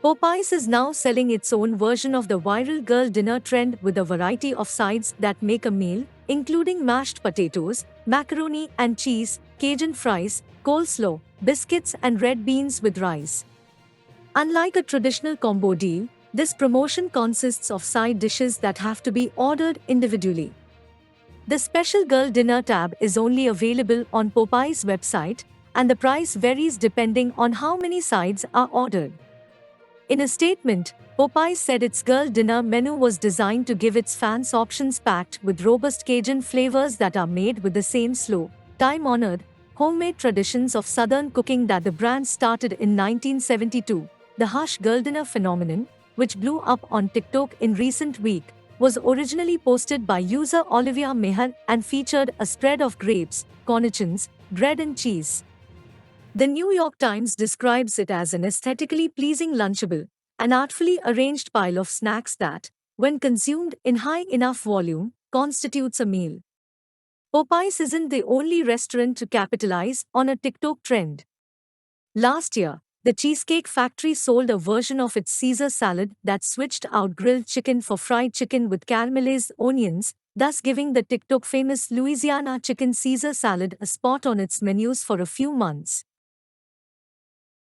Popeyes is now selling its own version of the viral girl dinner trend with a variety of sides that make a meal, including mashed potatoes, macaroni and cheese, Cajun fries, coleslaw, biscuits, and red beans with rice. Unlike a traditional combo deal, this promotion consists of side dishes that have to be ordered individually. The special girl dinner tab is only available on Popeye's website, and the price varies depending on how many sides are ordered. In a statement, Popeyes said its girl dinner menu was designed to give its fans options packed with robust Cajun flavors that are made with the same slow, time-honored, homemade traditions of Southern cooking that the brand started in 1972. The Hush Girl Dinner phenomenon, which blew up on TikTok in recent weeks, was originally posted by user Olivia Meher and featured a spread of grapes, cornichons, bread and cheese. The New York Times describes it as an aesthetically pleasing Lunchable, an artfully arranged pile of snacks that, when consumed in high enough volume, constitutes a meal. Popeyes isn't the only restaurant to capitalize on a TikTok trend. Last year, the Cheesecake Factory sold a version of its Caesar salad that switched out grilled chicken for fried chicken with caramelized onions, thus giving the TikTok famous Louisiana chicken Caesar salad a spot on its menus for a few months.